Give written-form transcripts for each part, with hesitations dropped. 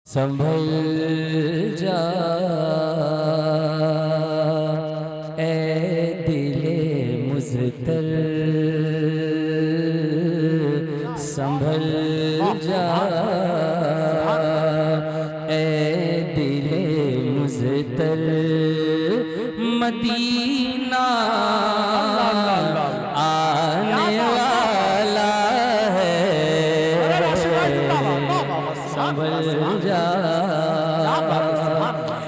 संभल जा ए दिले मुज़तर, संभल जा ए दिले मुज़तर, मदीना आने वाला है, संभल जा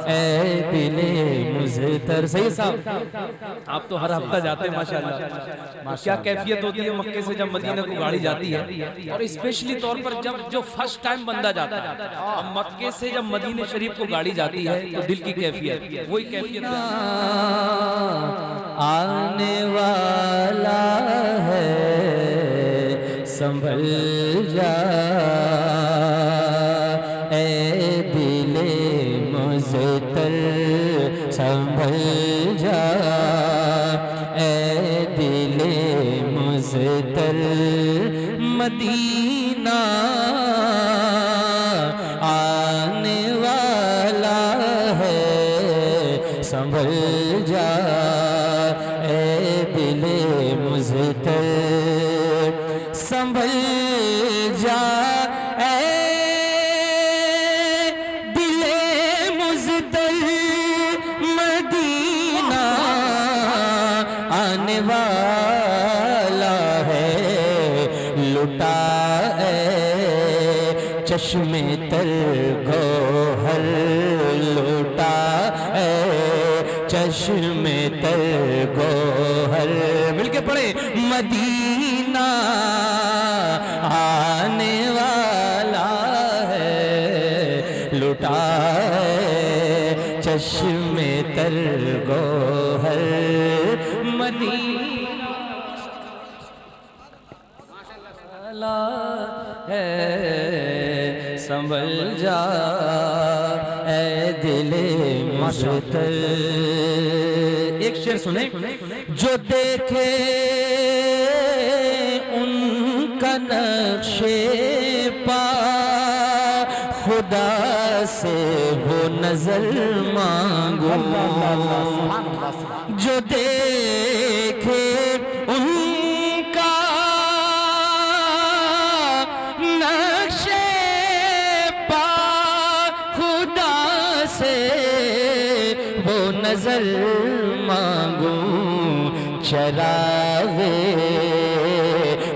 ए दिले मुज़तर। सही साहब, आप तो हर हफ्ता जाते हैं माशाल्लाह। क्या कैफियत होती है मक्के से जब मदीना को गाड़ी जाती है, और स्पेशली तौर पर जब जो फर्स्ट टाइम बंदा जाता है, अब मक्के से जब मदीने शरीफ को गाड़ी जाती है तो दिल की कैफियत वही कैफियत आने वाला है, संभल जा ए दिले मुज़तर, संभल जा ए दिले मुज़तर, मदीना आने वाला है, संभल जा ए दिले मुज़तर, संभल जा आने वाला है, लुटा चश्मे तर गोहर, लुटा चश्मे तर गोहर, मिलके पढ़े मदीना आने वाला है, लुटा चश्मे तर गोहर, मदीना है, संभल जा ए दिले मुज़तर। एक शेर सुने, जो देखे उनका नक्शे पा, खुदा से वो नजर मांगो, जो देखे उनका नक्शे पा, खुदा से वो नजर मांगो, चरागे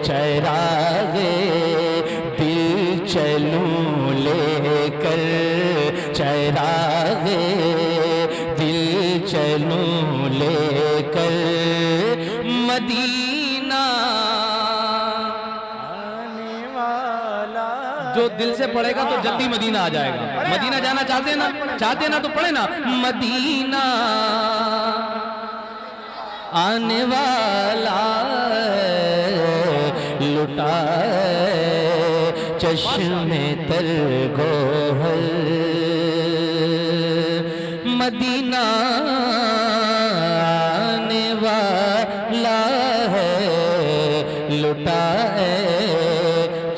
चरागे दिल चलूं लेकर, चरागे दिल चलूं लेकर, मदीना आने वाला। जो दिल से पढ़ेगा तो जल्दी मदीना आ जाएगा। मदीना जाना चाहते हैं ना तो पढ़े ना, मदीना आने वाला लुटा चश्मे तर गोहर, मदीना आने वाला है, लुटा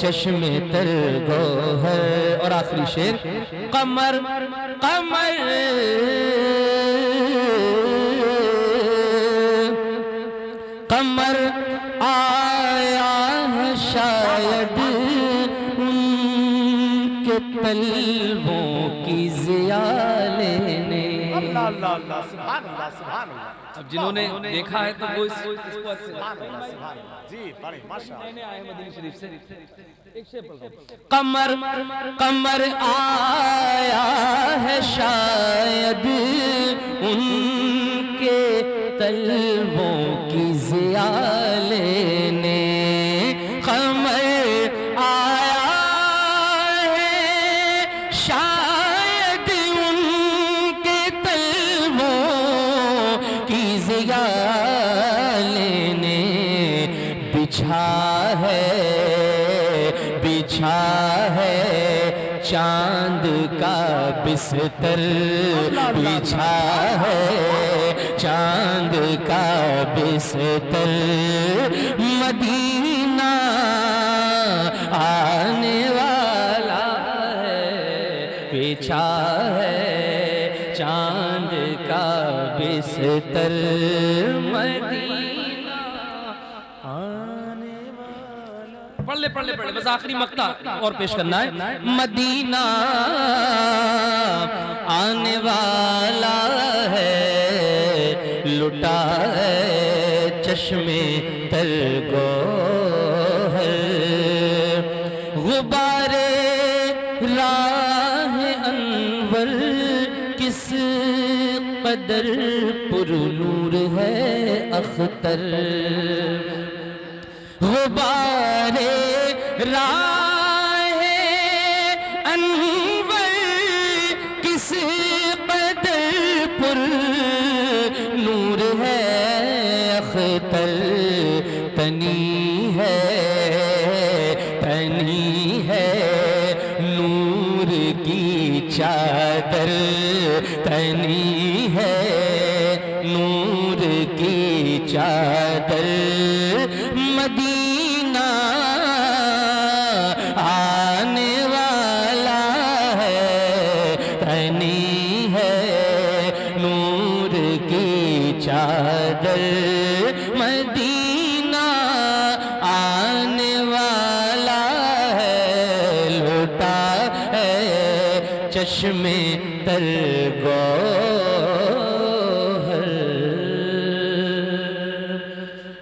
चश्मे तर गोहर। और आखिरी शेर, कमर कमर कमर आया है शायद उनके तलवों की ज़िया लेने। अब जिन्होंने देखा है तो वो इसको कमर कमर आया है शायद उनके तलवों की ज़िया लेने, कमर आया है शायद उनके तलवों की ज़िया लेने, बिछा है चांद का बिस्तर, बिछा है चांद का बिस्तर, मदीना आने वाला है, बिछा है चांद का बिस्तर मदीना आने वाला। पढ़ ले बस आखिरी मक्ता और पेश करना है। मदीना आने वाला है, लुटा है चश्मे तर गोहर, गुबारे राह अनवर किस कदर पुरनूर है अख्तर, गुबारे राह अनवर किस कदर पुरनूर है अख्तर, तनी है नूर की चादर, तनी है नूर की चादर, मदीना आने वाला है, तनी है नूर की चादर, मदीना आने वाला है, लुटा है चश्मे तर गोहर।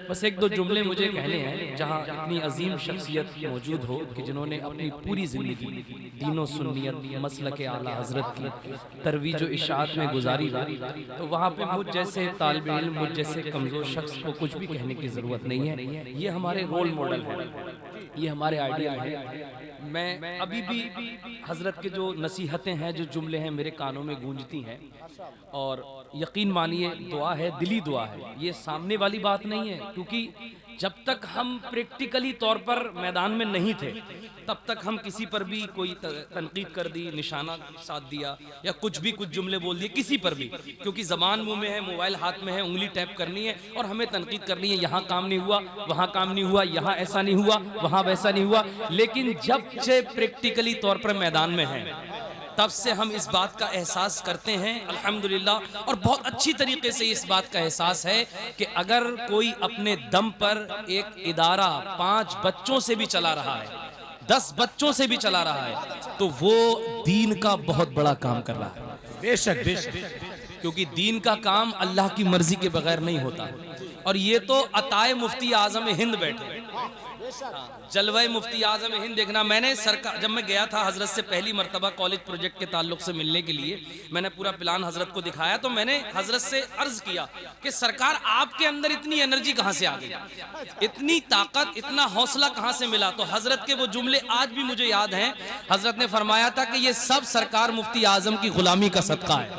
बस एक दो जुमले मुझे कहने हैं जहाँ इतनी अजीम शख्सियत मौजूद हो कि जिन्होंने अपनी पूरी जिंदगी दीनो सुन्नियत मसलक आला हजरत की तरवीज व इशाअत में गुजारी हो, तो वहाँ पे मुझ जैसे तालिब इल्म, मुझ जैसे कमज़ोर शख्स को कुछ भी कहने की ज़रूरत नहीं है। ये हमारे रोल मॉडल हैं, ये हमारे आइडियल हैं। मैं अभी भी हजरत के जो नसीहतें हैं, जो जुमले हैं मेरे कानों में गूंजती हैं, और यकीन मानिए दुआ है, दिली दुआ है, ये सामने वाली बात नहीं है। क्योंकि जब तक हम प्रैक्टिकली तौर पर मैदान में नहीं थे तब तक हम किसी पर भी कोई तनकीद कर दी, निशाना साध दिया या कुछ जुमले बोल दिए किसी पर भी, क्योंकि ज़बान मुंह में है, मोबाइल हाथ में है, उंगली टैप करनी है और हमें तनकीद करनी है। यहाँ काम नहीं हुआ, वहाँ काम नहीं हुआ, यहाँ ऐसा नहीं हुआ, वहाँ वैसा नहीं हुआ। लेकिन जब से प्रैक्टिकली तौर पर मैदान में है तब से हम इस बात का एहसास करते हैं अल्हम्दुलिल्लाह, और बहुत अच्छी तरीके से इस बात का एहसास है कि अगर कोई अपने दम पर एक इदारा 5 बच्चों से भी चला रहा है, 10 बच्चों से भी चला रहा है, तो वो दीन का बहुत बड़ा काम कर रहा है। बेशक बेशक, क्योंकि दीन का काम अल्लाह की मर्जी के बगैर नहीं होता। और ये तो अताए मुफ्ती आजम हिंद बैठे, जलवाए मुफ्ती आजम हिंद देखना। मैंने सरकार, जब मैं गया था हजरत से पहली मर्तबा कॉलेज प्रोजेक्ट के ताल्लुक से मिलने के लिए, मैंने पूरा प्लान हजरत को दिखाया, तो मैंने हजरत से अर्ज किया कि सरकार आपके अंदर इतनी एनर्जी कहाँ से आ गई, इतनी ताकत, इतना हौसला कहाँ से मिला। तो हजरत के वो जुमले आज भी मुझे याद हैं। हजरत ने फरमाया था कि ये सब सरकार मुफ्ती आजम की गुलामी का सदका है,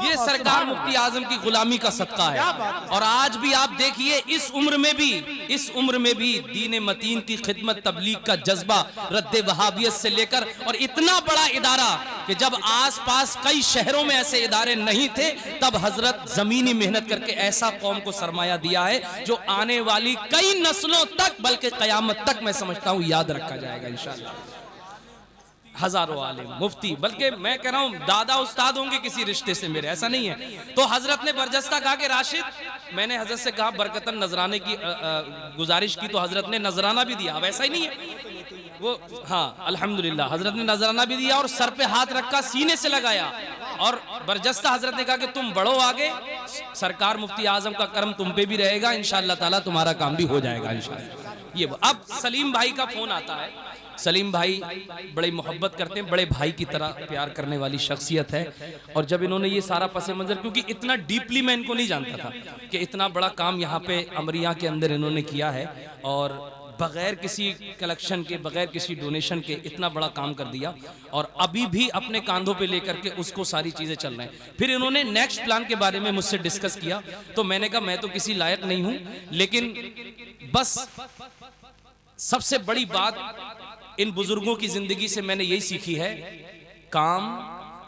ये सरकार मुफ्ती आजम की गुलामी का सदका है। और आज भी आप देखिए, इस उम्र में भी दीन मतीन की खिदमत तबलीग का जज्बा रद्द वहाबियत से लेकर, और इतना बड़ा इदारा कि जब आसपास कई शहरों में ऐसे इदारे नहीं थे तब हजरत जमीनी मेहनत करके ऐसा कौम को सरमाया दिया है जो आने वाली कई नस्लों तक, बल्कि कयामत तक मैं समझता हूँ याद रखा जाएगा इंशाअल्लाह। हजारों आलिम मुफ्ती, बल्कि मैं कह रहा हूँ दादा उस्ताद होंगे किसी रिश्ते से मेरे, ऐसा नहीं है। तो हजरत ने बरजस्ता कहा कि राशिद, मैंने हजरत से कहा बरकतन नजराने की गुजारिश की, तो हजरत ने नजराना भी दिया। वैसा ही नहीं है वो, हाँ अल्हम्दुलिल्लाह, हजरत ने नजराना भी दिया और सर पे हाथ रखा, सीने से लगाया, और बरजस्ता हजरत ने कहा कि तुम बढ़ो आगे, सरकार मुफ्ती आजम का करम तुम पे भी रहेगा, इंशाअल्लाह ताला तुम्हारा काम भी हो जाएगा इंशाअल्लाह। ये अब सलीम भाई का फोन आता है। सलीम भाई बड़ी मोहब्बत करते हैं, बड़े भाई की तरह प्यार करने वाली शख्सियत है। और जब इन्होंने ये सारा पस मंजर, क्योंकि इतना डीपली मैं इनको नहीं जानता था कि इतना बड़ा काम यहाँ पे अमरिया के अंदर इन्होंने किया है, और बगैर किसी कलेक्शन के, बगैर किसी डोनेशन के इतना बड़ा काम कर दिया, और अभी भी अपने कांधों पे लेकर के उसको सारी चीजें चल रहे हैं। फिर इन्होंने नेक्स्ट प्लान के बारे में मुझसे डिस्कस किया, तो मैंने कहा मैं तो किसी लायक नहीं हूं, लेकिन बस सबसे बड़ी बात इन बुजुर्गों की जिंदगी से मैंने यही सीखी है, काम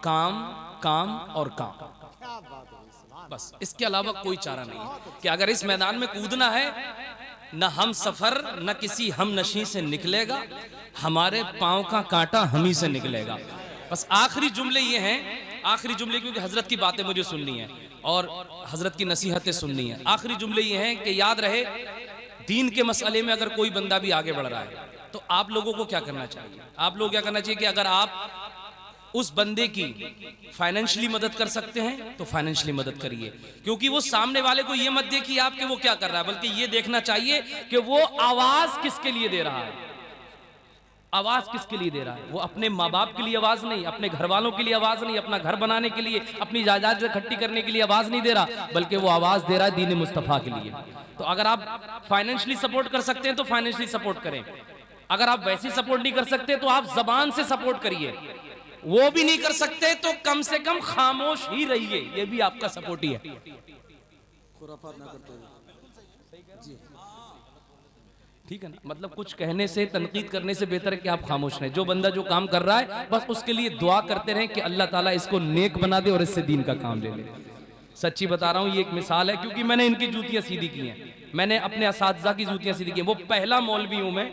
काम काम और काम, बस इसके अलावा कोई चारा नहीं है। कि अगर इस मैदान में कूदना है, न हम सफर न किसी हम नशी से निकलेगा, हमारे पाँव का कांटा हम ही से निकलेगा। बस आखिरी जुमले ये हैं, आखिरी जुमले, क्योंकि हजरत की बातें मुझे सुननी है और हजरत की नसीहतें सुननी है। आखिरी जुमले ये हैं कि याद रहे, दीन के मसले में अगर कोई बंदा भी आगे बढ़ रहा है तो आप लोगों को क्या करना चाहिए? आप लोग क्या करना चाहिए कि अगर आप उस बंदे की फाइनेंशियली मदद कर सकते हैं तो फाइनेंशियली मदद करिए, क्योंकि वो सामने वाले को ये मत देखिए आप कि वो क्या कर रहा है, बल्कि ये देखना चाहिए कि वो आवाज किसके लिए दे रहा है। आवाज किसके लिए दे रहा है? वो अपने माँ बाप के लिए आवाज नहीं, अपने घर वालों के लिए आवाज नहीं, अपना घर बनाने के लिए, अपनी जायदाद इकट्ठी करने के लिए आवाज नहीं दे रहा, बल्कि वो आवाज दे रहा है दीन मुस्तफा के लिए। तो अगर आप फाइनेंशियली सपोर्ट कर सकते हैं तो फाइनेंशियली सपोर्ट करें, अगर आप वैसी सपोर्ट नहीं कर सकते तो आप जबान से सपोर्ट करिए, वो भी नहीं कर सकते तो कम से कम खामोश ही रहिए, ये भी आपका सपोर्ट ही है। ठीक है ना, मतलब कुछ कहने से, तनकीद करने से बेहतर है कि आप खामोश रहें। जो बंदा जो काम कर रहा है बस उसके लिए दुआ करते रहें कि अल्लाह ताला इसको नेक बना दे और इससे दीन का काम ले ले। सच्ची बता रहा हूँ, ये एक मिसाल है, क्योंकि मैंने इनकी जूतियां सीधी की हैं, मैंने अपने असातिज़ा की जूतियां सीधी की हैं। वो पहला मौलवी हूं मैं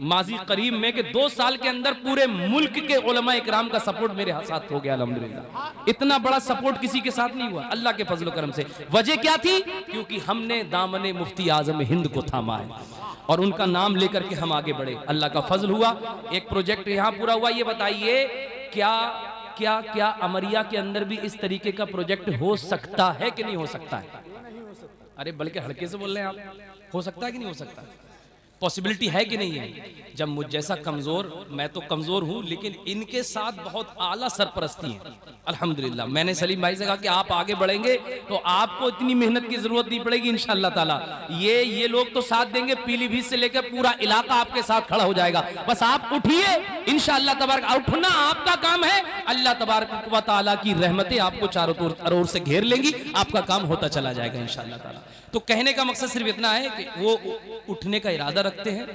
माजी करीब में कि 2 साल के अंदर पूरे मुल्क के उलमा इकराम का सपोर्ट मेरे साथ हो गया अल्हम्दुलिल्लाह। इतना बड़ा सपोर्ट किसी के साथ नहीं हुआ अल्लाह के फजल करम से। वजह क्या थी? क्योंकि हमने दामने मुफ्ती आजम हिंद को थामा है और उनका नाम लेकर के हम आगे बढ़े, अल्लाह का फजल हुआ, एक प्रोजेक्ट यहाँ पूरा हुआ। ये बताइए क्या क्या क्या अमरिया के अंदर भी इस तरीके का प्रोजेक्ट हो सकता है कि नहीं हो सकता है? अरे बल्कि हल्के से बोल रहे हैं आप, हो सकता है कि नहीं हो सकता? पॉसिबिलिटी है कि नहीं है? जब मुझ जैसा कमजोर, मैं तो कमजोर हूं, लेकिन इनके साथ बहुत आला सरपरस्ती है अल्हम्दुलिल्लाह। मैंने सलीम भाई से कहा कि आप आगे बढ़ेंगे तो आपको इतनी मेहनत की जरूरत नहीं पड़ेगी इंशाअल्लाह ताला। ये लोग तो साथ देंगे, पीलीभीत से लेकर पूरा इलाका आपके साथ खड़ा हो जाएगा। बस आप उठिए इंशाअल्लाह तबारक, उठना आपका काम है, अल्लाह तबारक व तआला की रहमतें आपको चारों ओर से घेर लेंगी, आपका काम होता चला जाएगा इंशाअल्लाह ताला। तो कहने का मकसद सिर्फ इतना है कि वो उठने का इरादा रखते हैं,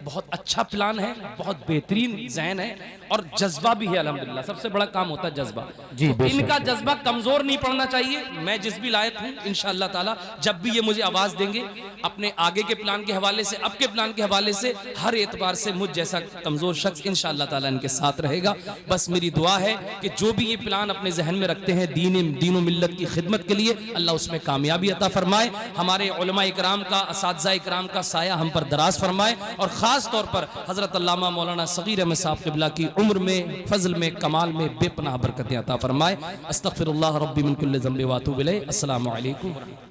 बहुत अच्छा प्लान है, बहुत बेहतरीन ज़हन है और जज्बा भी है अल्हम्दुलिल्लाह। सबसे बड़ा काम होता है जज्बा जी। तो इनका जज्बा कमजोर नहीं पड़ना चाहिए। मैं जिस भी लायक हूँ इंशाअल्लाह ताला, जब भी ये मुझे आवाज देंगे अपने आगे के प्लान के हवाले से, अब के प्लान के हवाले से, हर एतबार से मुझ जैसा कमजोर शख्स इंशाअल्लाह ताला इनके साथ रहेगा। बस मेरी दुआ है कि जो भी ये प्लान अपने जहन में रखते हैं दीन मिल्लत की खिदमत के लिए, अल्लाह उसमें कामयाबी अता फरमाए, हमारे उलमा इकराम का, असातिज़ा इकराम का साया हम पर दराज फरमाए और खास तौर पर हजरत अल्लामा मौलाना सगीर अहमद साहब क़िबला की उम्र में, फजल में, कमाल में बेपनाह बरकतें अता फरमाए। अस्तगफिरुल्लाह रब्बी मिन कुल्लि ज़ंबि व अतूबु इलैह। अस्सलामु अलैकुम।